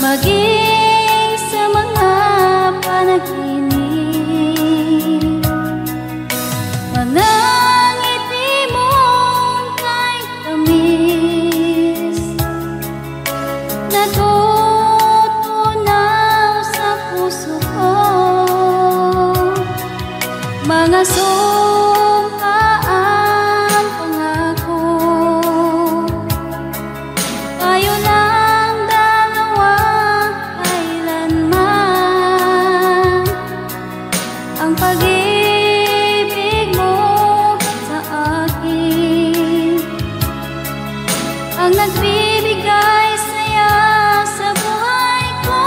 maging sa mga panaginip. Mga ngiti mong kahit tamis, natutunaw sa puso ko. Mga sumpaang pangako, tayo lang dalawa kailanman. Ang pag-ibig mo sa akin ang nagbibigay saya sa buhay ko.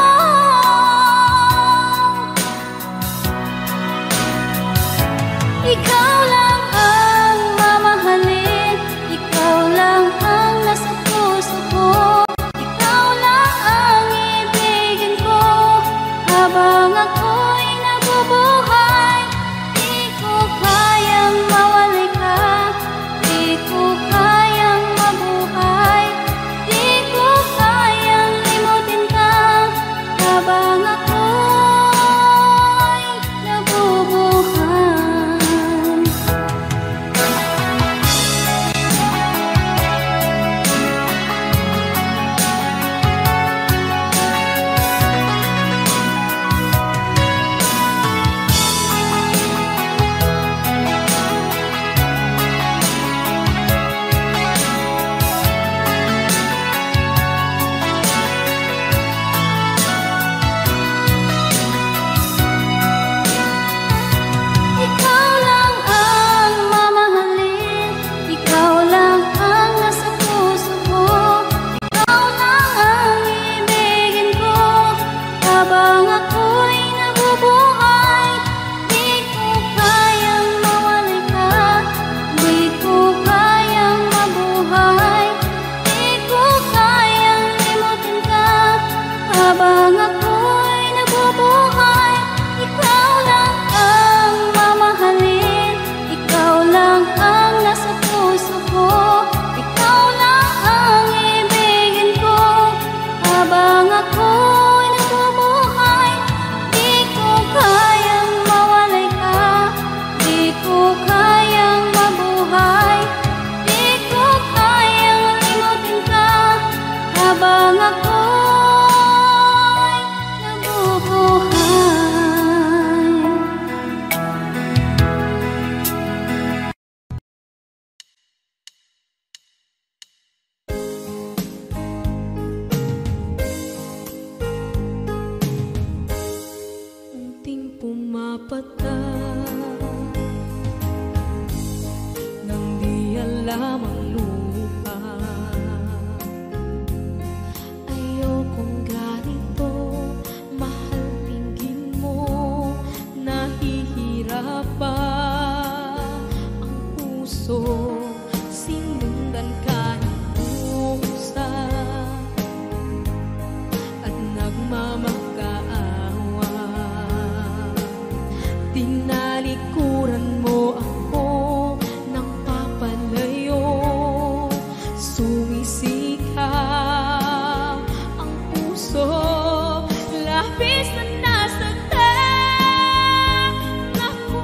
Ikaw lang ang mamahalin, ikaw lang ang nasa puso ko. Ikaw lang ang ibigin ko habang ako'y nabubuhay. Di ko kayang mawalay ka, di ko kayang mabuhay, di ko kayang limutin ka habang ako'y nabubuhay. Ikaw lang ang mamahalin, ikaw lang ang nasa puso ko. Ikaw lang ang ibigin ko habang ako'y nabubuhay. Di ko kayang mawalay ka, di ko kayang mabuhay, di ko kayang limutin ka habang ako'y nabubuhay. Ikaw lang ang mamahalin, ikaw lang ang nasa puso ko. Ikaw lang ang ibigin ko habang ako'y nabubuhay. Di ko kayang mawalay ka, di ko kayang mabuhay, di ko kayang limutin ka habang ako'y nabubuhay. Unting pumapata nang di alam ang lupa. Ayokong ganito, mahal, tingin mo, nahihirapan ang puso. Sinundan ka ng pusa at nagmamakaawa. Tinalikuran mo ako ng papalayo, sumisikap ang puso. Labis na nasaktan ako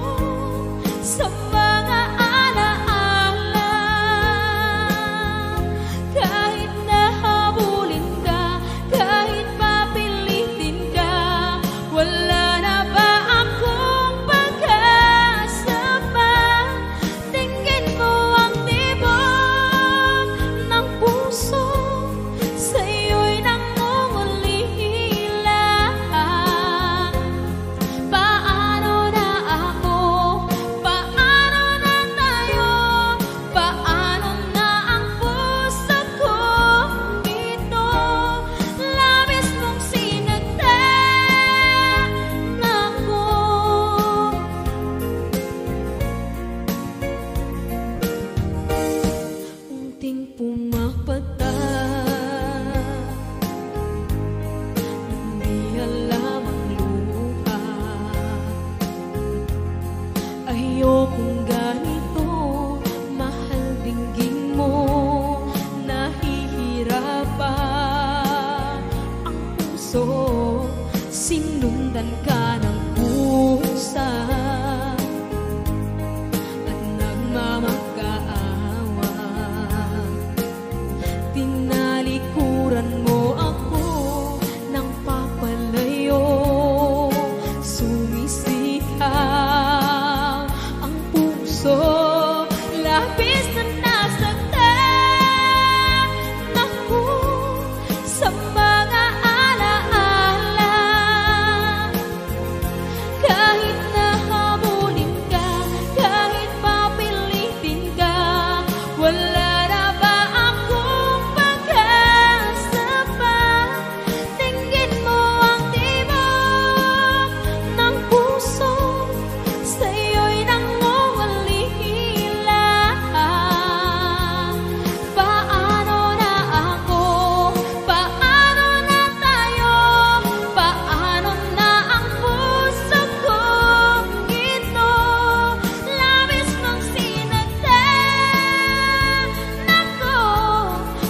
sa mga alaala. Kahit nahabulin ka, kahit papilitin ka, wala na ba akong pag-asa pa? Tingin mo ang tibok ng puso, sa'yo'y nangungulila. puso, sinundan ka ng pusa at nagmamakaawa. Tinalikuran mo ako ng papalayo, sumisigaw ang puso, labis na nasaktan ako sa mga alaala. Kahit nahabulin ka, kahit papilitin ka, wala na ba akong pag-asa pa? Tingin mo ang tibok ng puso, sa'yo'y nangungulila. Paano na ako? Paano na tayo? Paano na ang puso kong ito? Labis mong sinagdan ako,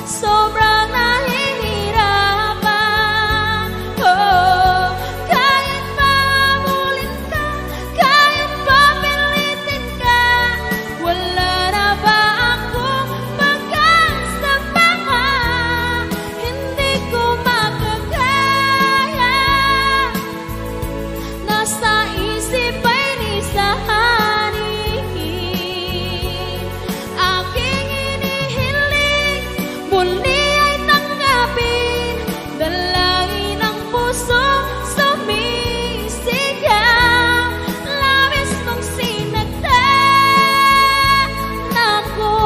sobrang nahihirapan. Oh, kahit mahabulin ka, kahit papilitin ka, wala na ba akong pag-asa pa? Hindi ko makakaya, nasa isip ay nisahanin. Aking inihiling, muli ay tanggapin, dalangin ang puso sumisigaw. Labis mong sinagdan ako.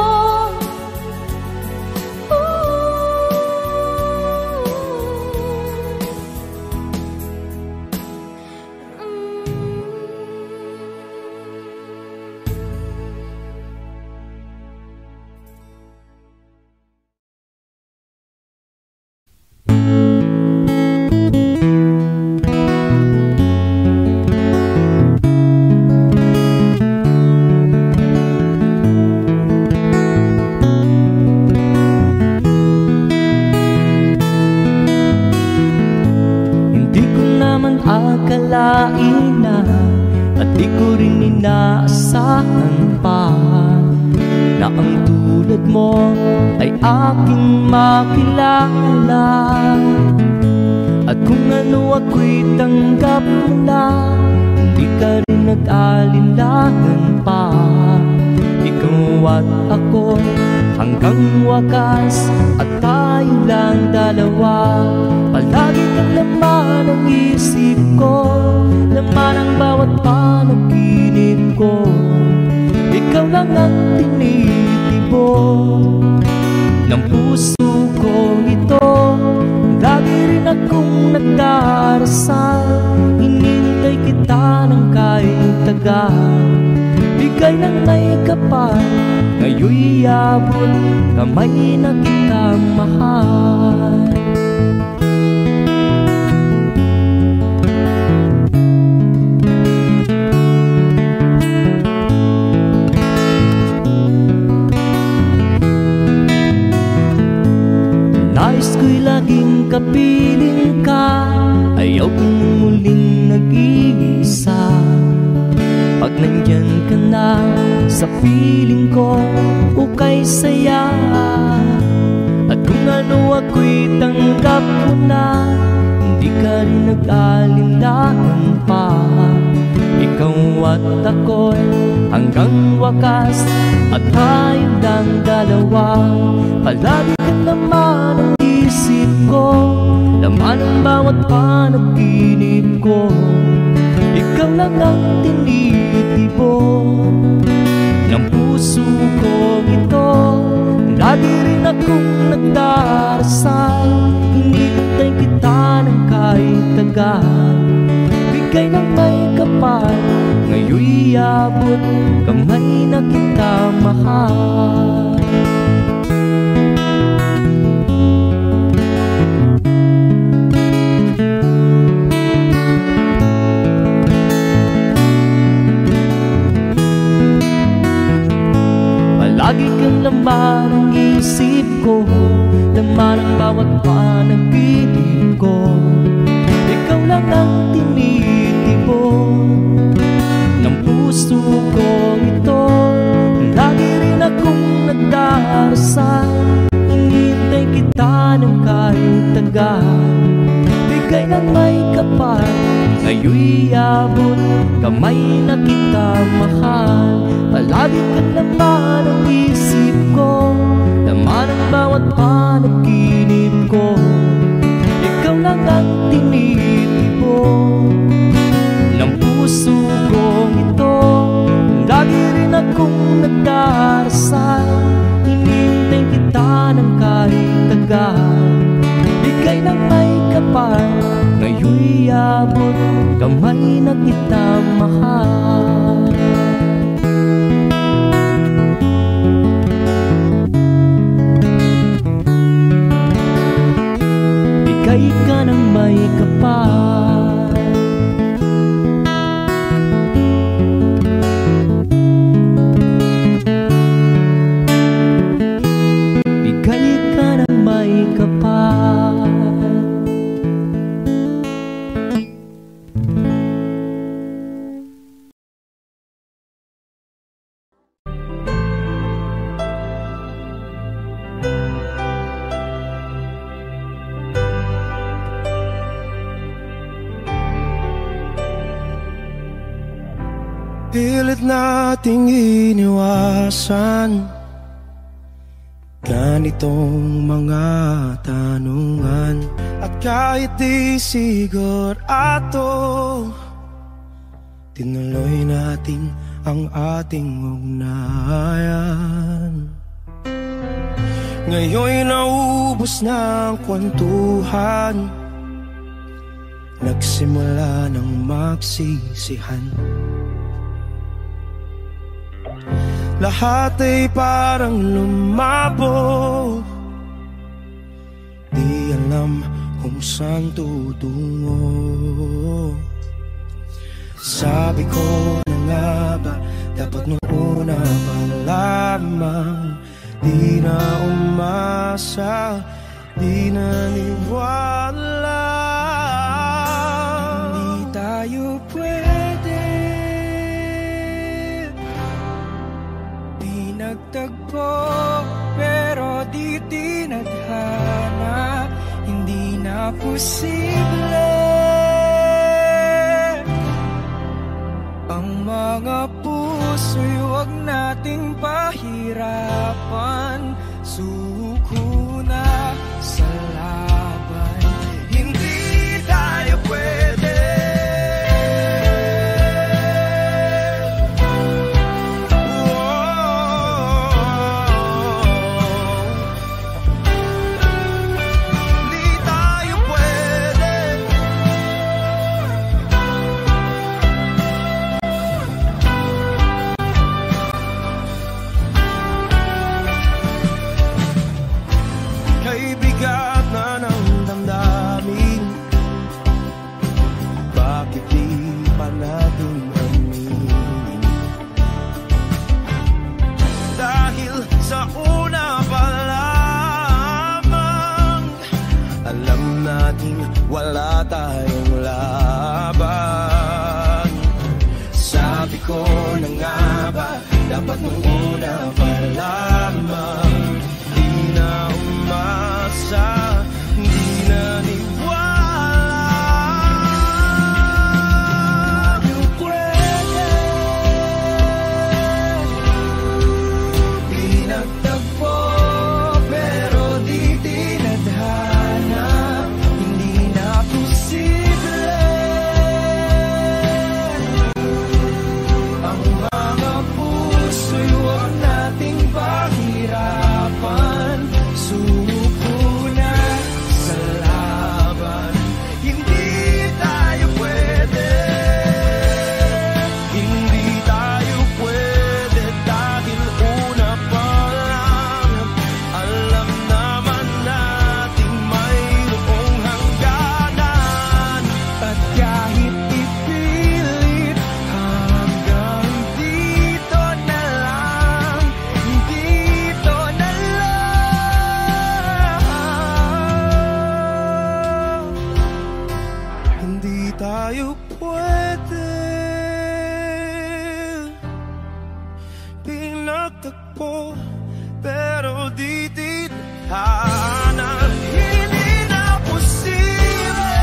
Hindi ko naman akalain na, at di ko rin inaasahan pa, na ang tulad mo ay aking makilala. At kung ano ako'y tanggap mo na, hindi ka rin nag-alinlangan pa. Ikaw at ako hanggang wakas, at tayo lang dalawa. Palagi kang laman ng isip ko, laman ang bawat panaginip ko. Ikaw lang ang tinitibok ng puso ko ito. Lagi rin akong nagdarasal, hinintay kita ng kahit tagal. Bigay ng may kapal, ngayon'y abot kamay na kitang mahal. Nais ko'y laging kapiling ka, ayaw kong muling nag-iisa. Pag nandyan ka na sa piling ko, ukay saya. At kung ano ako'y tanggap mo na, hindi ka rin nag-alinlangan pa. Ikaw at ako'y hanggang wakas, at tayo lang dalawa. Palagi ka naman ang isip ko, laman ang bawat panaginip ko. Ikaw lang ang tinitibok ng puso ko ito. Lagi rin akong nagdarasal, hinintay kita ng kahit tagal. Bigay ng may kapal, ngayon'y abot kamay na kita mahal. Palagi kang laman ng isip ko, laman ang bawat panaginip ko. bigay ng may kapal. Ngayon'y abot kamay na kita mahal. Palagi ka naman ang isip ko, laman ang bawat panaginip ko. Ikaw lang ang tinitipon ng puso kong ito. Lagi rin akong nagdarasal, hinintay kita ng kahit tagal. Bigay ng may kapal, ngayon'y abot kamay na kita mahal. Bigay ka ng may kapal, bigay ka ng may kapal. Pilit nating iniwasan ganitong mga tanungan. At kahit di sigurado, tinuloy natin ang ating ugnayan. Ngayon'y naubos na ang kwentuhan, nagsimula ng magsisihan. Lahat ay parang lumabo, di alam kung saan tutungo. Sabi ko na nga ba, dapat nung una pa lamang, di na umasa, di naniwala. Hindi tayo pwede nagtagpo, pero di tinadhana. Hindi na posible ang mga puso'y huwag nating pahirapan. Suko na sa laban, hindi tayo pwede. Wala tayong laban. Sabi ko na nga ba, dapat nung una pa lamang, di na umasa, di na niwala. Tayo pwede, di nagtagpo, pero di tinadhana. Ang mga puso'y huwag nating pahirapan. pinagtagpo, pero di tinadhana. Hindi na posible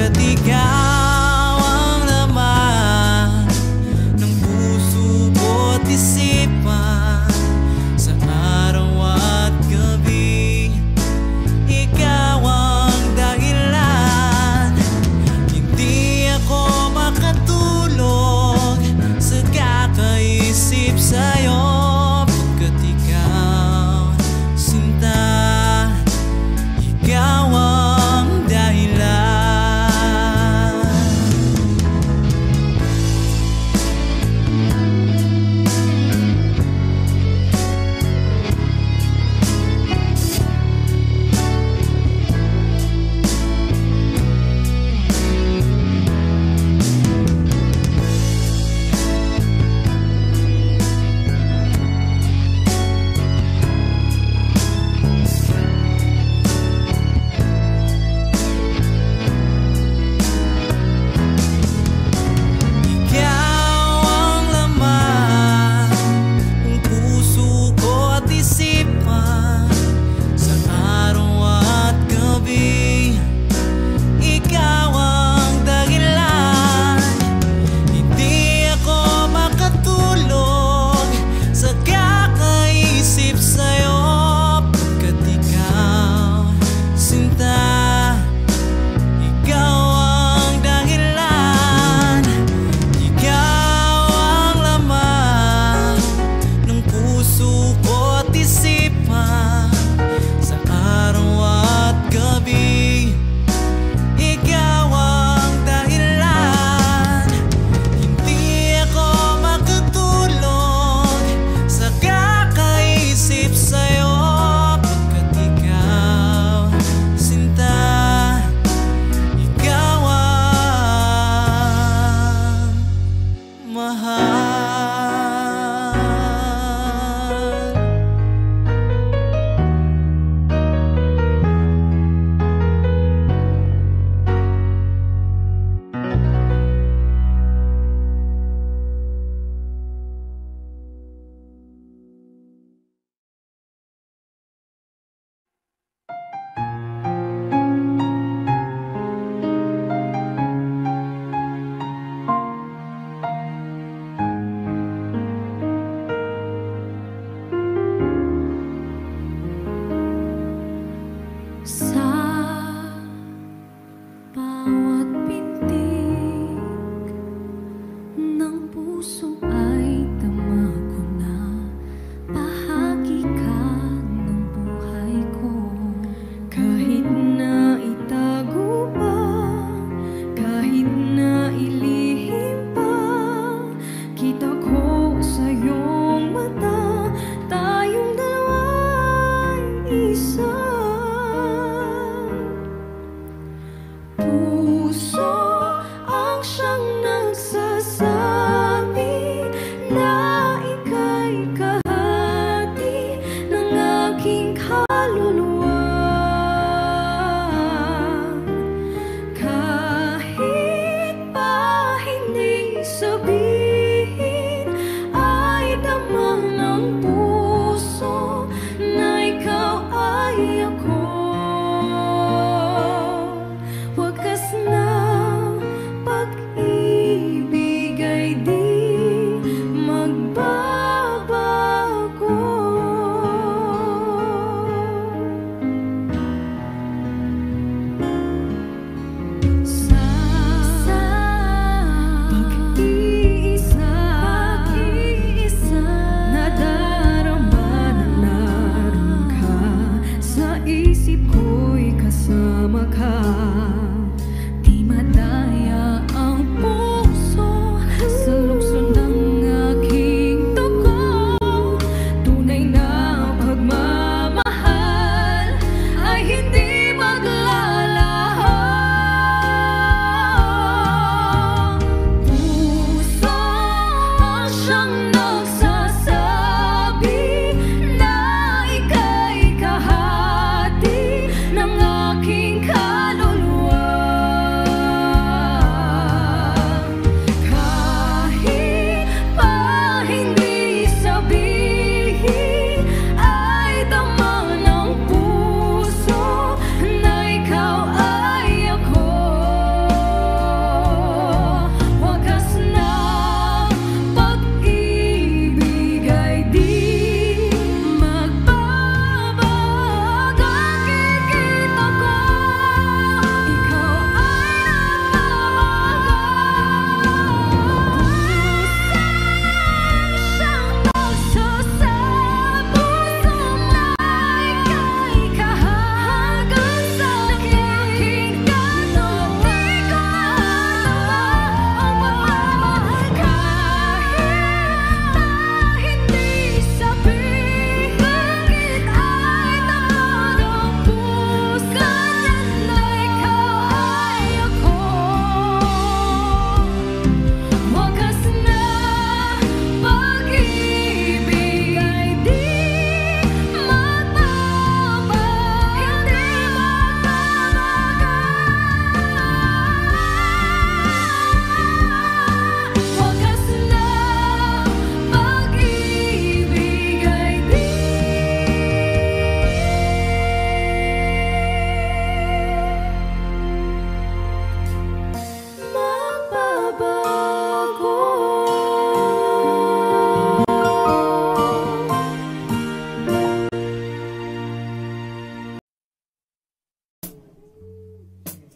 Pagkat ikaw ang laman ng puso ko't isipan, sa araw at gabi ikaw ang dahilan. Hindi ako makatulog sa kakaisip sa'yo, pagkat ikaw, sinta, ikaw ang dahilan.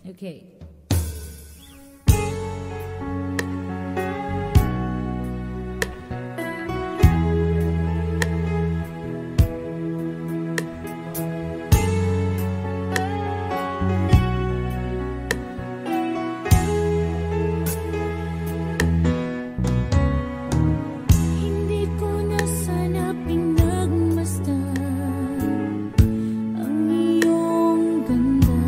Okay. Hindi ko na sana pinagmasdan ang iyong ganda.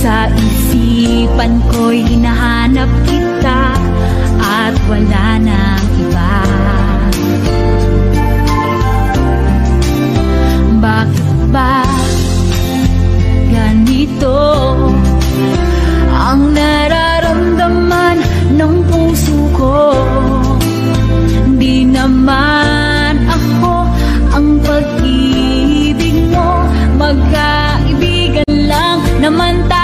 Sa isipan ko'y hinahanap kita at wala nang iba. Bakit ba ganito ang nararamdaman ng puso ko? Di naman ako ang pag-ibig mo, magkaibigan lang naman tayo.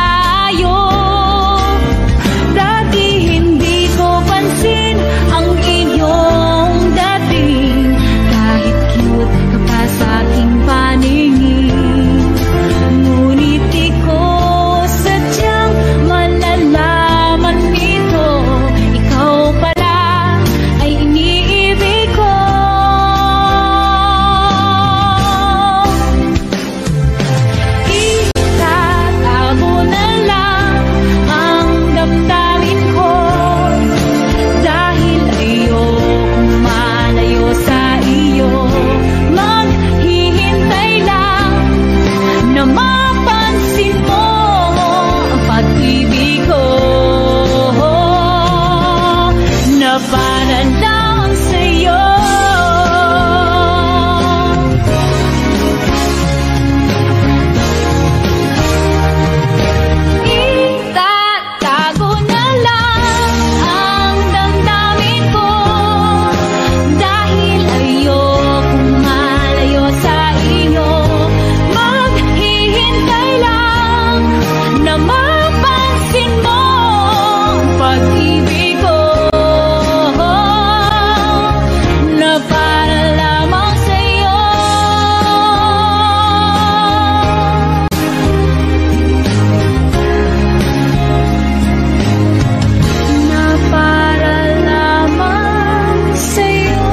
Dati hindi ko pansin ang iyong dating, kahit cute ka pa sa aking paningin. Ngunit di ko sadyang malalaman nito, ikaw pala ay iniibig ko. Itatago na lang ang damdamin ko, dahil ayokong malayo sa iyo. Maghihintay lang na mapansin mo ang pag-ibig ko, na para lang sa'yo. Itatago na lang ang damdamin ko, dahil ayokong malayo sa iyo. Maghihintay lang na mapansin mo ang pag-ibig ko, na para lamang sa'yo. Na para lamang sa'yo.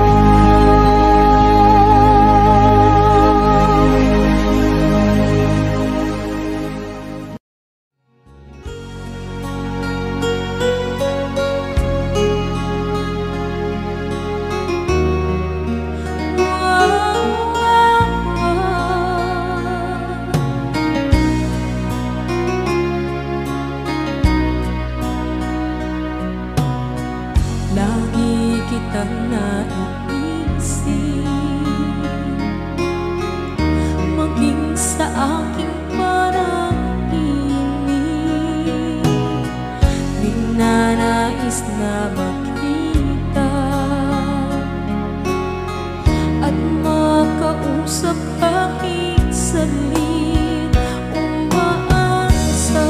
Lagi kitang naiisip, maging sa aking parang inig. Ninanais na makita at makausap kahit saglit. Umaasa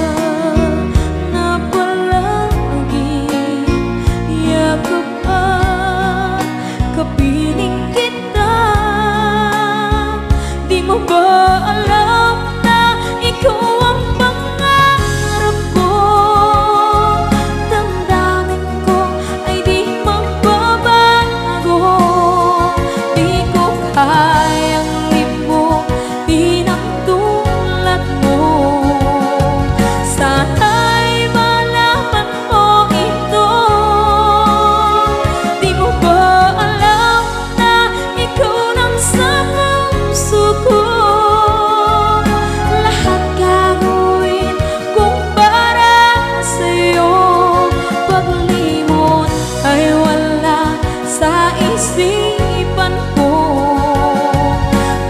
na palagi yakap at kapiling kita. Di mo ba alam na ikaw ang pangarap ko? Damdamin ko ay di magbabago. Di ko kayang libog din ang tulad mo. Sana'y malaman mo ito. Di mo ba alam na ikaw nang sa puso ko? Lahat gagawin kung para sa'yo. Paglimot ay wala sa isipan ko,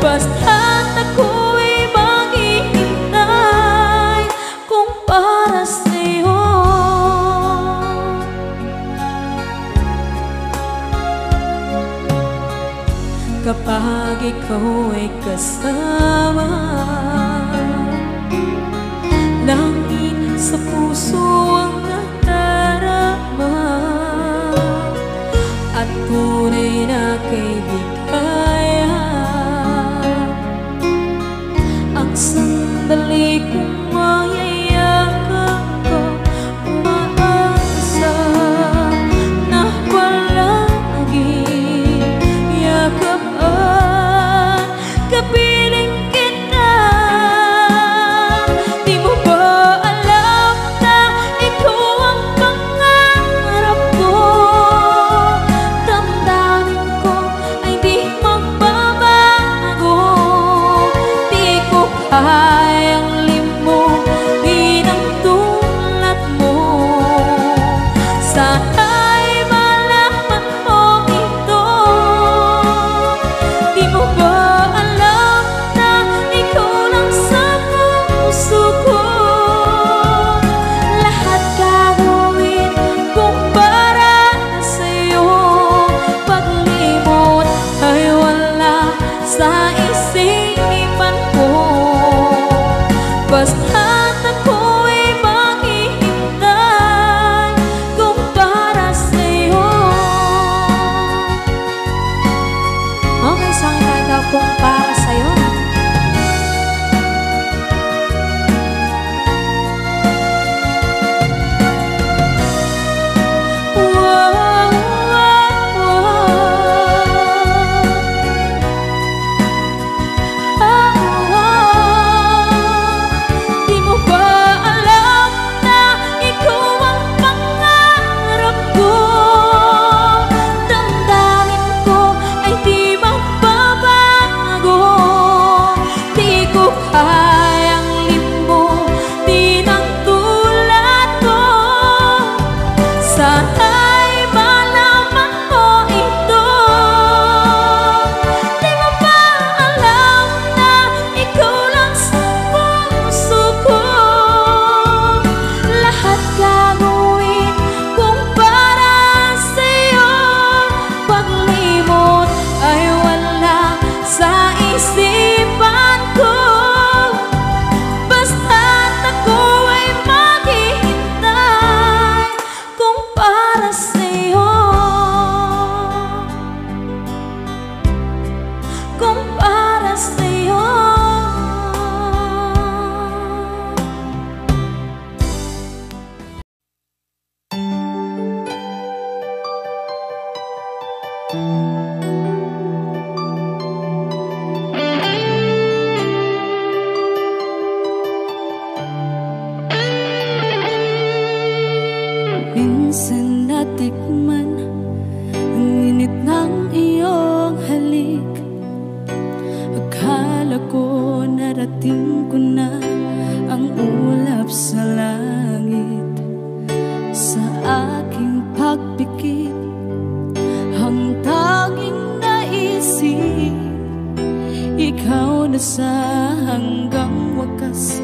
basta't ako'y maghihintay kung para sa'yo. Kapag ikaw ay kasama, langit sa puso ang nadarama, at tunay na kaibigan. Ang sandali kong mayayakap ko, umaasa na palagi yakap at kapiling kita. Di mo ba alam na ikaw minsan natikman ang init ng iyong halik. Akala ko narating ko na ang ulap sa langit. Sa aking pagpikit, ang tanging naisip, ikaw na sa hanggang wakas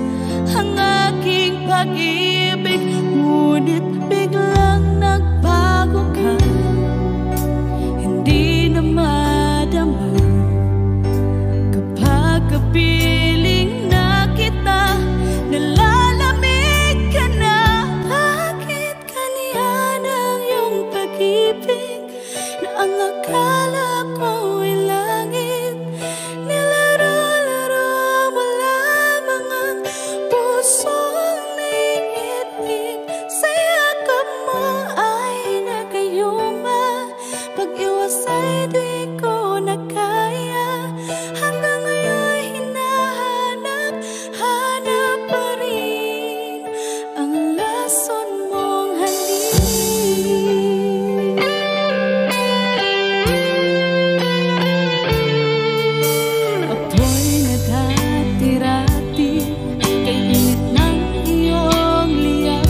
ang aking pag-ibig. Ngunit biglang nagbago ka, hindi na madama kapag kapiling na kita, nalalamig ka na. Bakit ganyan ang iyong pag-ibig na ang akala ko ay langit? Nilaro-laro mo lamang ang pusong naiinip. Sa yakap mo ay nagayuma, pag-iwas ay di ko na kaya. Hanggang ngayon hinahanap pa rin ang lason mong halik. Apoy na dati-rati, kay init ng iyong liyak.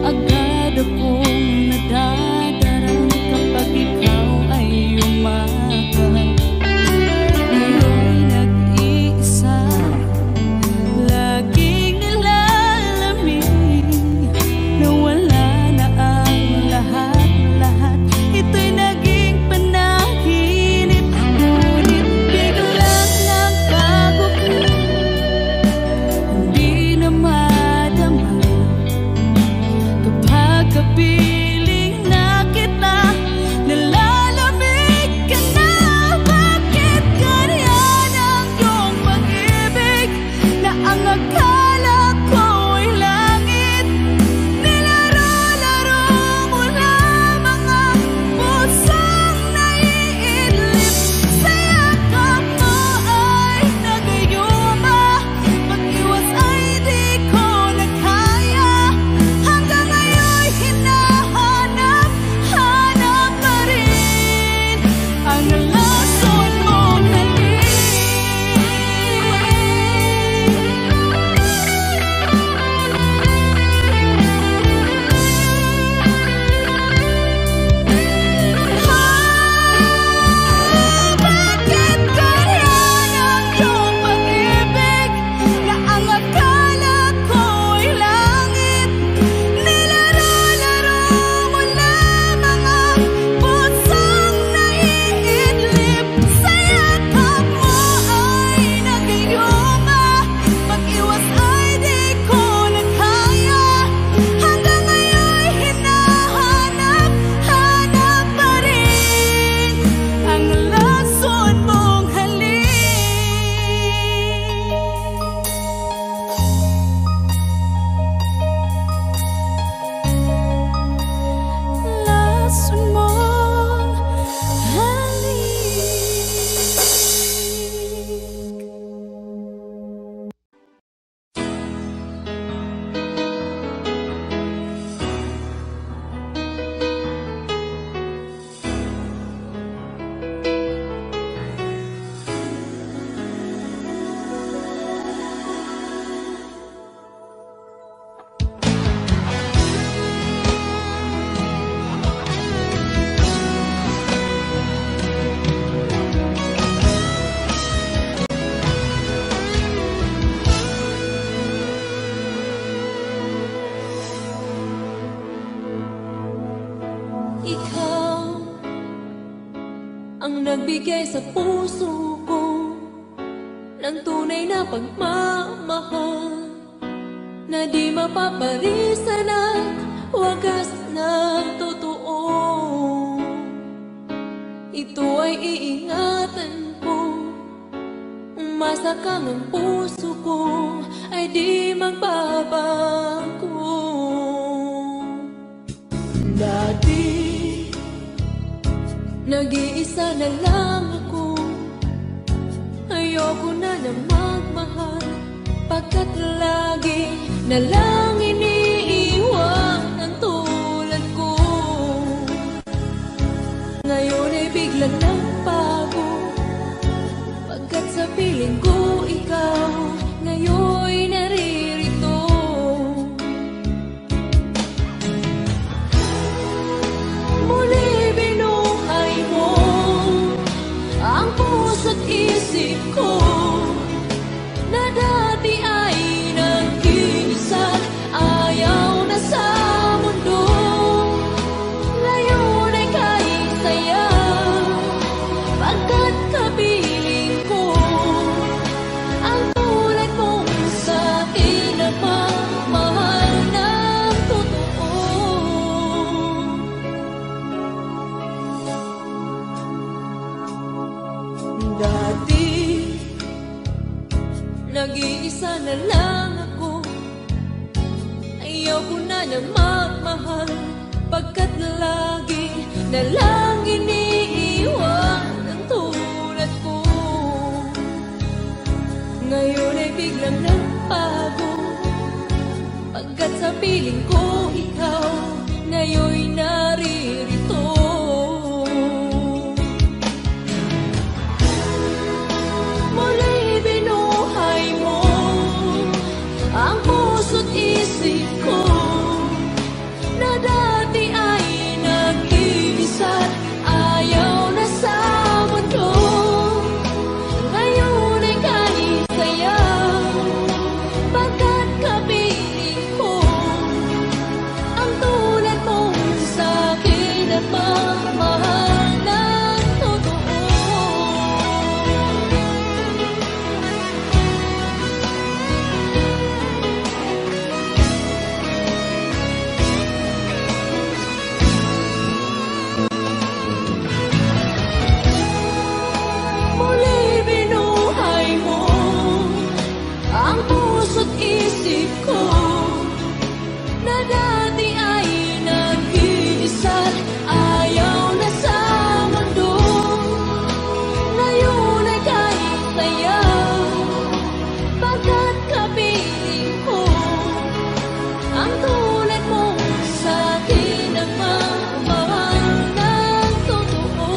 Agad akong nadadarang kapag ikaw ay umakap. Ngayon nag-iisa, laging nilalamig, nawala na ang lahat-lahat. Ito'y naging panaginip. Ngunit biglang nagbago ka, hindi na madama kapag kapiling na kita, nalalamig ka na. Bakit ganyan ang iyong pag-ibig na ang akala ko ay langit? Nilaro-laro mo lamang ang pusong naiinlip. Sa yakap mo ay nagayuma, pag-iwas ay di ko na kaya. Hanggang ngayon hinahanap pa rin ang lason mong halik. Bakit ganyan ang iyong pag-ibig na ang akala ko ay langit? Nilaro-laro mo lamang ang pusong naiidlip. Sa yakap mo ay nagayuma, pag-iwas ay di ko na kaya. Hanggang ngayon hinahanap pa rin ang lason mong halik. Lason mong halik. Ikaw ang nagbigay sa puso ko ng tunay na pagmamahal, na di mapaparisan at wagas na totoo. Ito ay iingatan ko, umasa kang ang puso ko ay di magbabago. Dati nag-iisa na lang ako, ayoko na magmahal, pagkat lagi na lang iniiwan ang tulad. piling ko ikaw, ngayon'y naririto. Muli binuhay mo ang puso't isip ko, na dati ay nag-iisa, ayaw na sa mundo. Ngayon ay kahit saya, pagkat kapiling ko ang tulad mong sa'kin na mamahal ng totoo. Dati nag-iisa na lang ako, ayaw ko na magmahal, pagkat lagi na lang iniiwan ang tulad ko. Ngayon ay biglang nagbago, pagkat sa piling ko ikaw, ngayon'y naririto. Muli binuhay mo ang puso't isip ko, na dati ay nag-iisa, ayaw na sa mundo. Ngayon ay kahit saya, pagkat kapiling ko ang tulad mong sa'kin at mamahal ng totoo. Muli binuhay mo ang puso't isip ko, na dati ay nag-iisa, ayaw na sa mundo. Ngayon ay kahit saya, pagkat kapiling ko ang tulad mong sa'kin na mamahal ng totoo.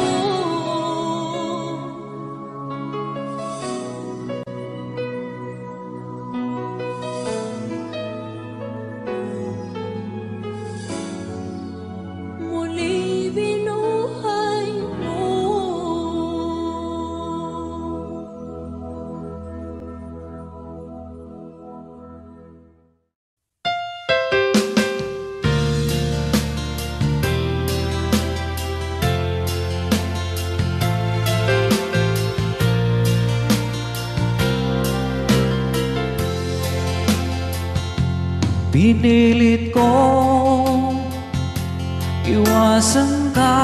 Muli binuhay mo. Pinilit ko iwasan ka,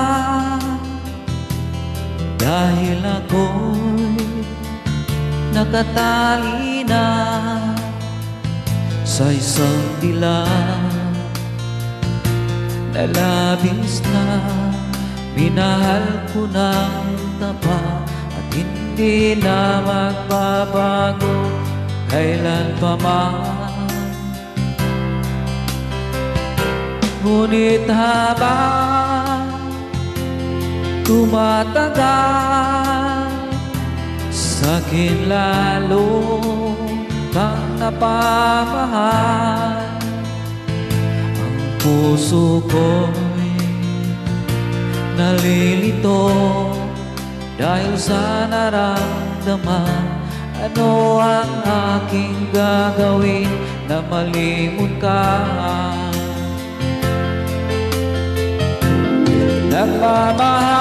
dahil ako'y nakatali na sa isang dilag na labis na minahal ko ng tapat, at hindi na magbabago kailan pa man. Ngunit habang tumatagal, sa'kin lalo kang napamahal. Ang puso ko'y nalilito dahil sa naramdaman. Ano ang aking gagawin na malimot ka? Nagmamahal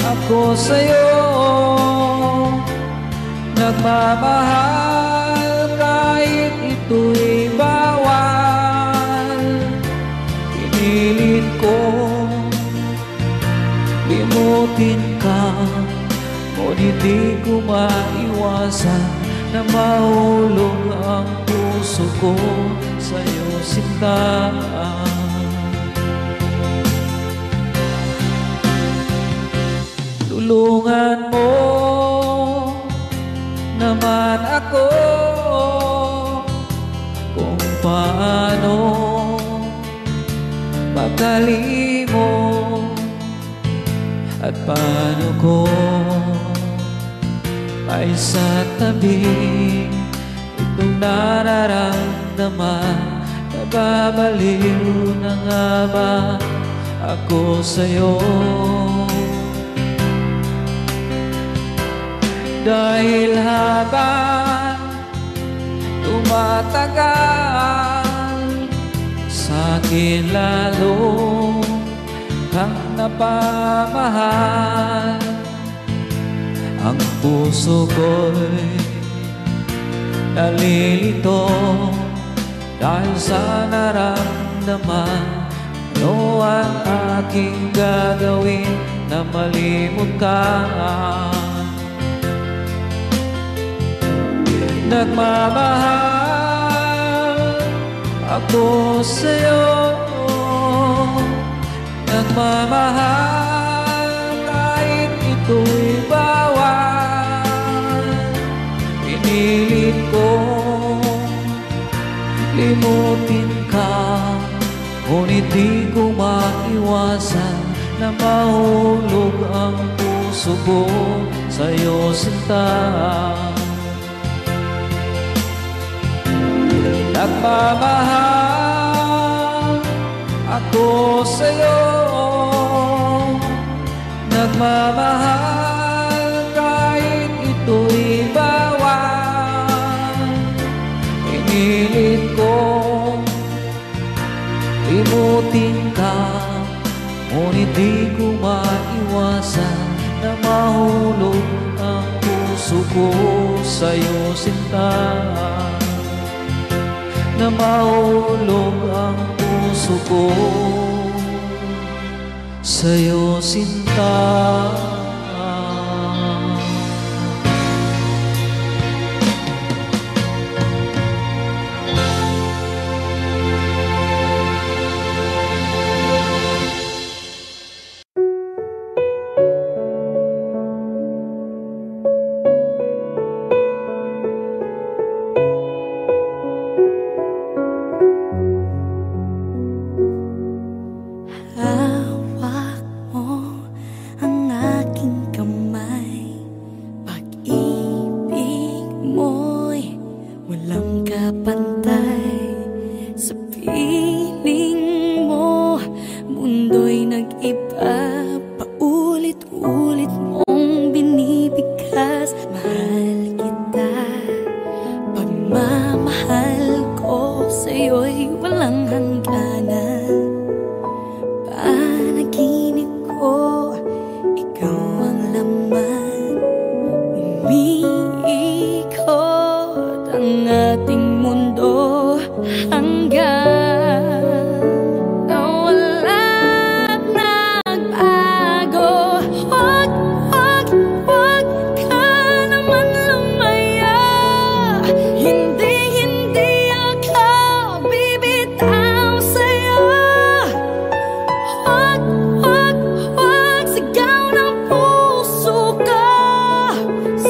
ako sa'yo, nagmamahal kahit ito'y bawal. Pinilit ko limutin ka, ngunit di ko maiwasan na mahulog ang puso ko sa'yo, sinta. Tulungan mo naman ako kung paano magkalimot at paano ko ay sa tabi. Itong nararamdaman, nababaliw na nga ba ako sa'yo? Dahil habang tumatagal, sa'kin lalo kang napamahal. Ang puso ko'y nalilito dahil sa naramdaman. Ano ang aking gagawin na malimot ka? Nagmamahal ako sa'yo, nagmamahal kahit ito'y bawal. Pinilit kong limutin ka, ngunit di ko maiwasan na mahulog ang puso ko sa'yo, sinta. Nagmamahal ako sa'yo, nagmamahal kahit ito'y bawal. Pinilit kong limutin ka, ngunit di ko maiwasan na mahulog ang puso ko sa'yo, sinta. Na mahulog ang puso ko sa'yo, sinta.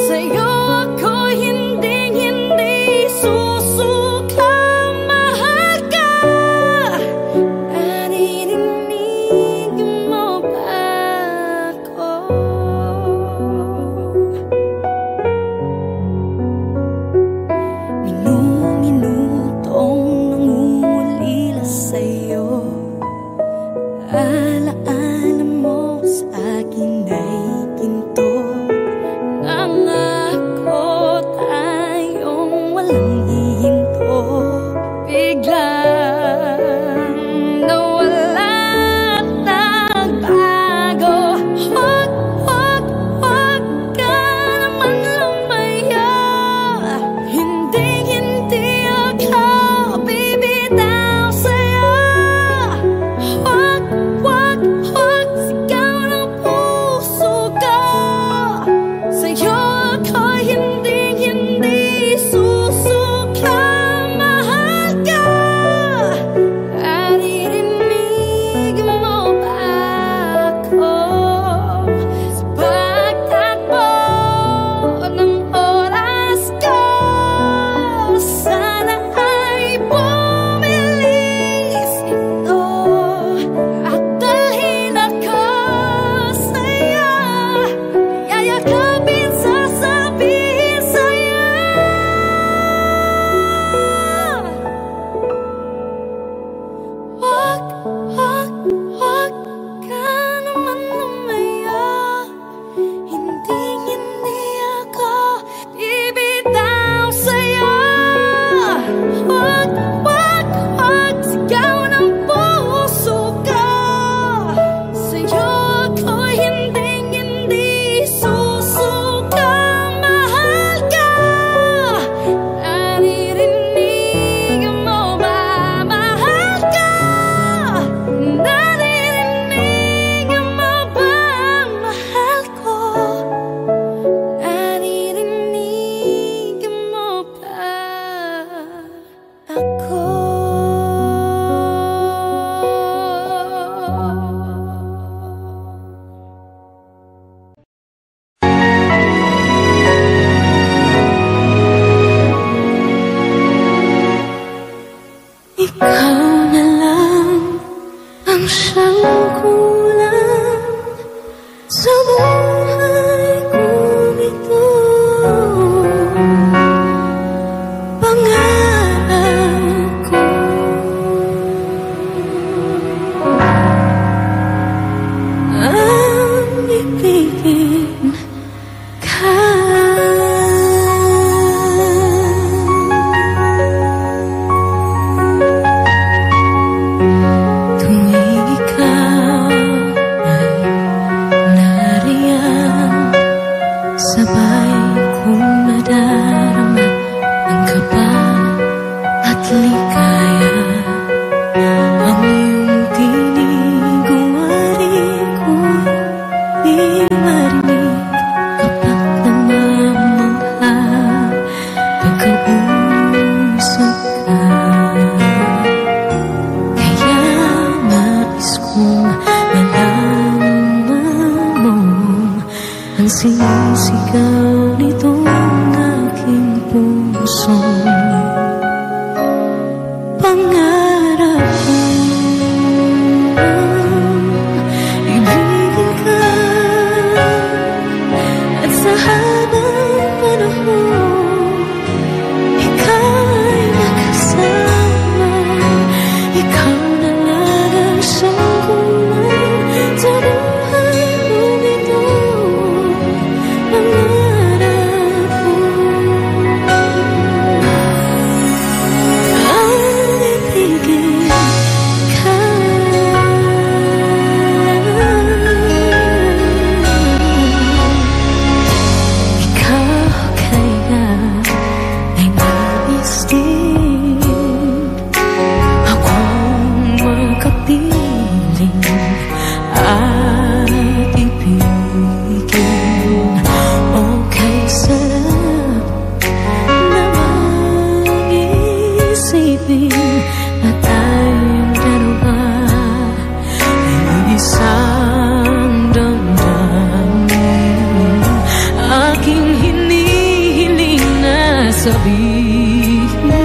Sa'yo ako'y hindi susuka. Mahal ka Ikaw na lang ang siyang kulang sa buhay kong ito. Pangarap ko ang ibigin ka. Tuwing ikaw ay nariyan, sabay kong nadarama ang kaba at ligaya. Ang iyong tinig uwari ko'y di marinig kapag namamangha pagkausap ka. Kaya nais kong malaman mo ang sinisigaw nitong aking puso. Pangarap ko ibigin ka at sa habang panahon ikaw ay makasama. Ikaw na lang ang siyang kulang sa buhay kong ito. Pangarap ko ang ibigin ka. Ikaw kaya ay nais din akong makapiling at ibigin. Okay, sarap namang isipin na tayong dalawa ay isang damdamin. Aking hinihiling na sabihin mo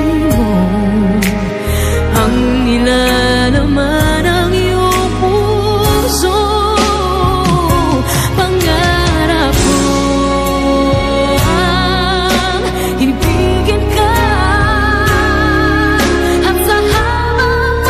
ang nilalaman ng iyong puso. Pangarap ko ang ibigin ka at sa habang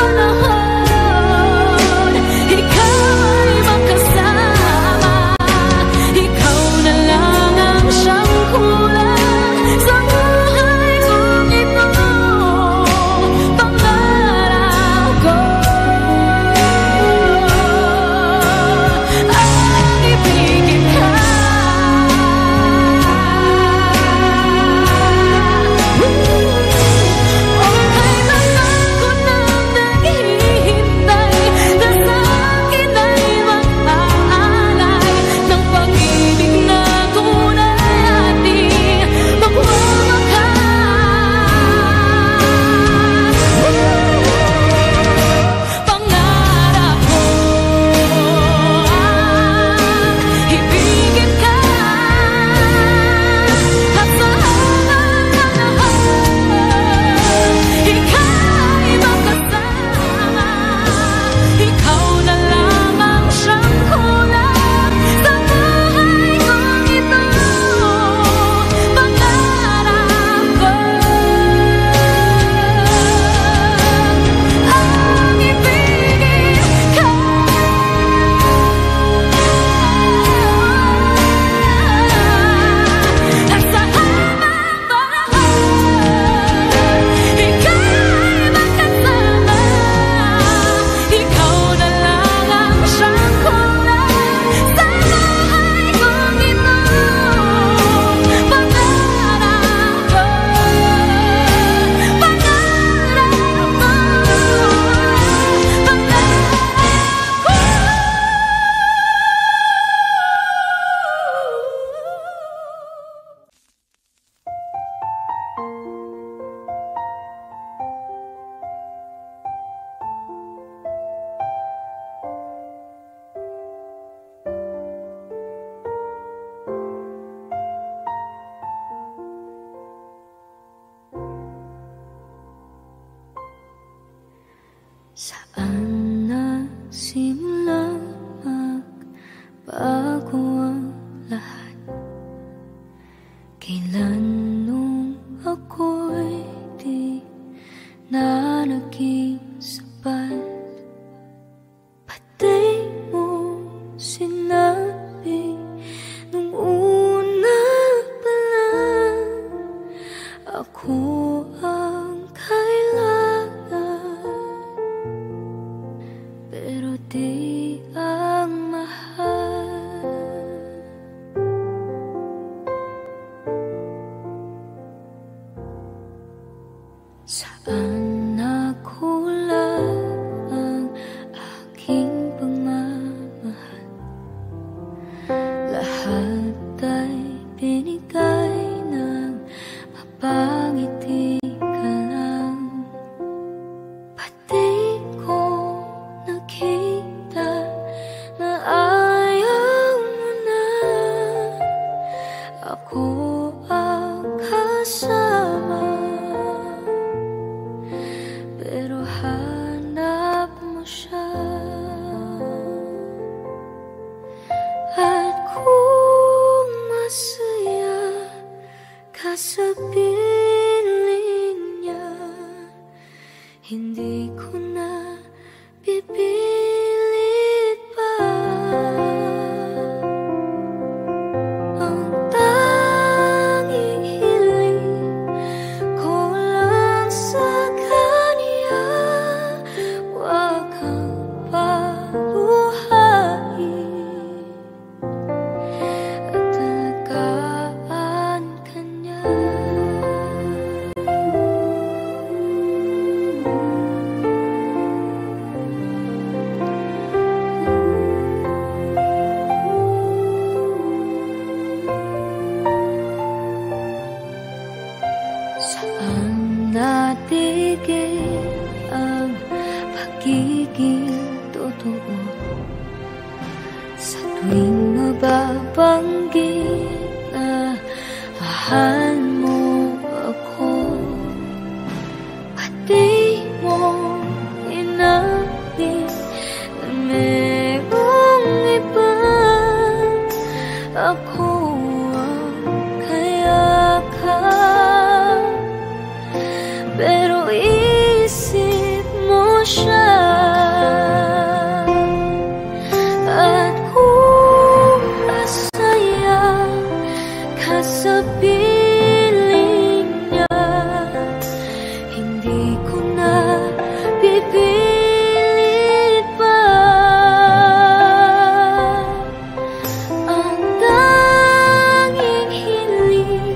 Saan nagsimula magbago ang lahat? Kailan nung ako'y di na naging sapat? Pati mo sinabi nung una pa lang, ako ang kailangan, pero di ang mahal. Saan nakulang ang aking pagmamahal? Lahat ay binigay ng mapangiti ka lang. Pati ko nakita na ayaw mo na, ako ang kasama, pero hanap mo siya. At kung masaya ka sa piling niya, hindi ko na pipilit pa. Ang tanging hiling ko lang sa kanya, huwag kang paluhain at alagaan ka niya. Saan natigil ang pagiging totoo? Sa tuwing mababanggit na mahal mo ako, pati mo inamin na merong iba, ako ang kayakap, pero isip mo siya. At kung masaya ka sa piling niya, hindi ko na pipilit pa. Ang tanging hiling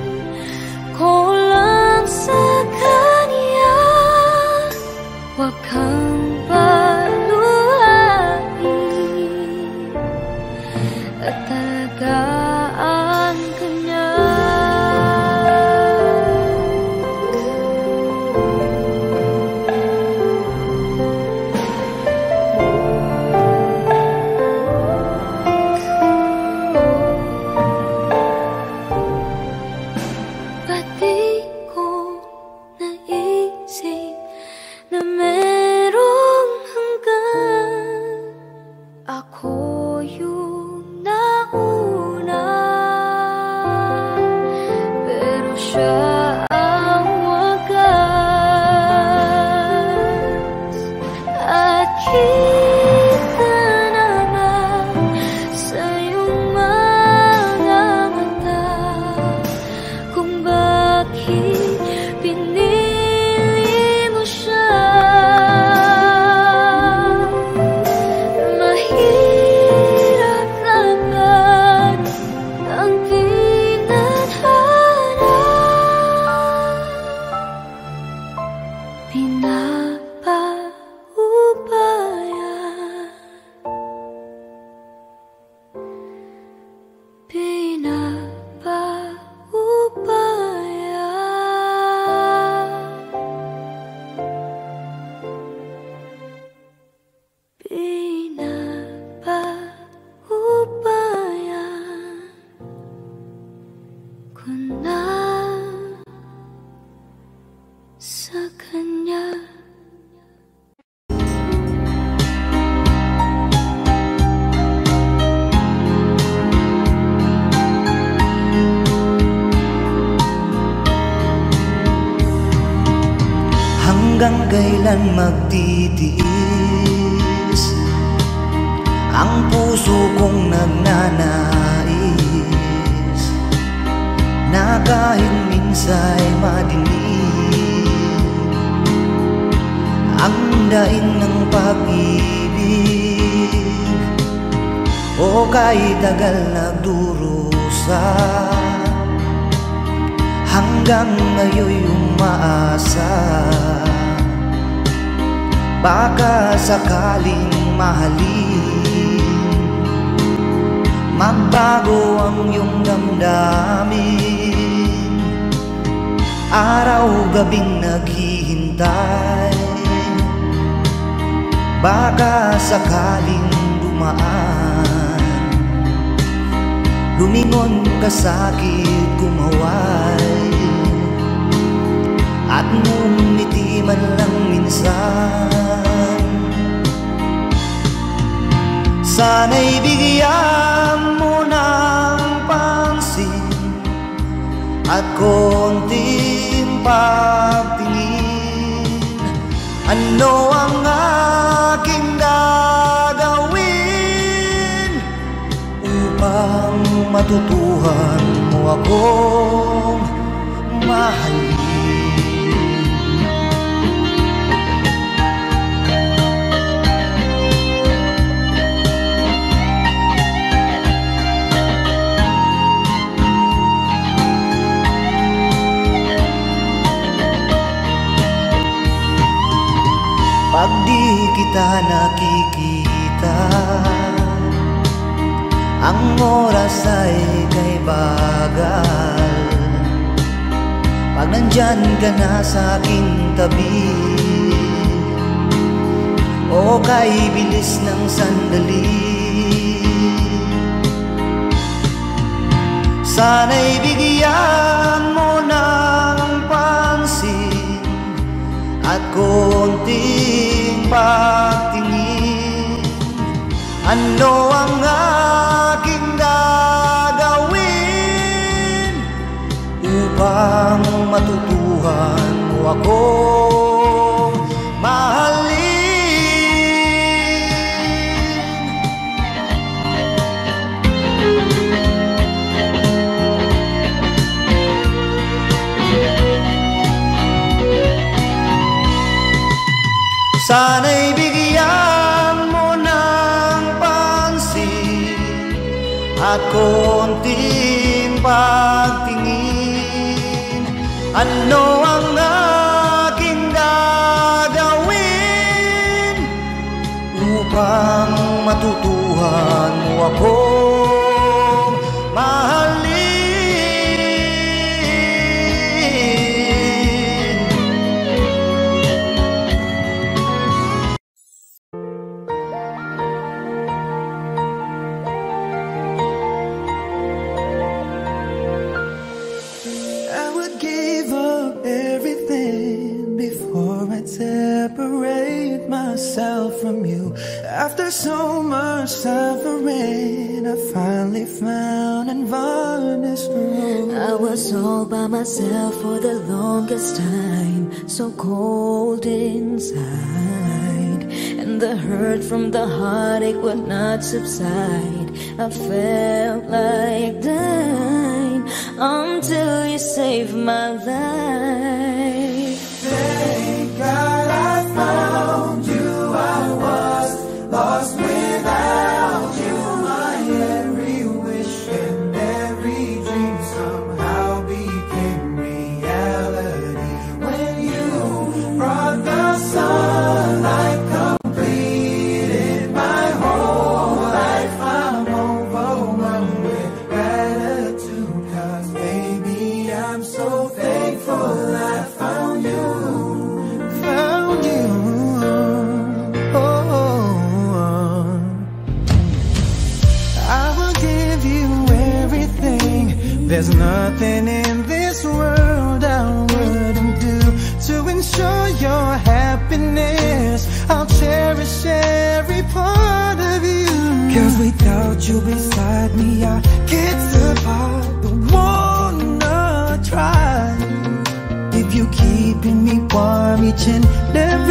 ko lang sa kanya, huwag kang paluhain at alagaan ka niya. Pati ko naisip na meron Hanggang kailan magtitiis ang puso kong nagnanais na kahit minsa'y madinig ang daing ng pag-ibig, o kahit tagal nagdurusa hanggang ngayon'y umaasa. Baka sakaling mahalin, magbago ang iyong damdamin. Araw-gabing naghihintay, baka sakaling dumaan, lumingon ka sa'kin, kumaway, at ngumiti man lang minsan. Sana'y bigyan mo ng pansin at konting pagtingin. Ano ang aking gagawin upang matutuhan mo akong mahalin? Pag di kita nakikita, ang oras ay kay bagal. Pag nandyan ka na sa aking tabi, o kay bilis ng sandali, sana'y bigyan mo ng pansin at konting pagtingin. Ano ang aking gagawin upang matutuhan mo akong mahalin? Sana'y bigyan mo ng pansin at konting pagtingin. Ano ang aking gagawin upang matutuhan mo akong mahalin? Separate myself from you. After so much suffering, I finally found and found this room. I was all by myself for the longest time, so cold inside, and the hurt from the heartache would not subside. I felt like dying until you saved my life. Thank God I found you. I was lost without you. My every wish and every dream somehow became reality when you brought the sunlight, completed my whole life. I'm overwhelmed with gratitude, 'cause baby, I'm so thankful I found you. There's nothing in this world I wouldn't do to ensure your happiness. I'll cherish every part of you, 'cause without you beside me, I get apart. Don't wanna try. If you keeping me warm, each and every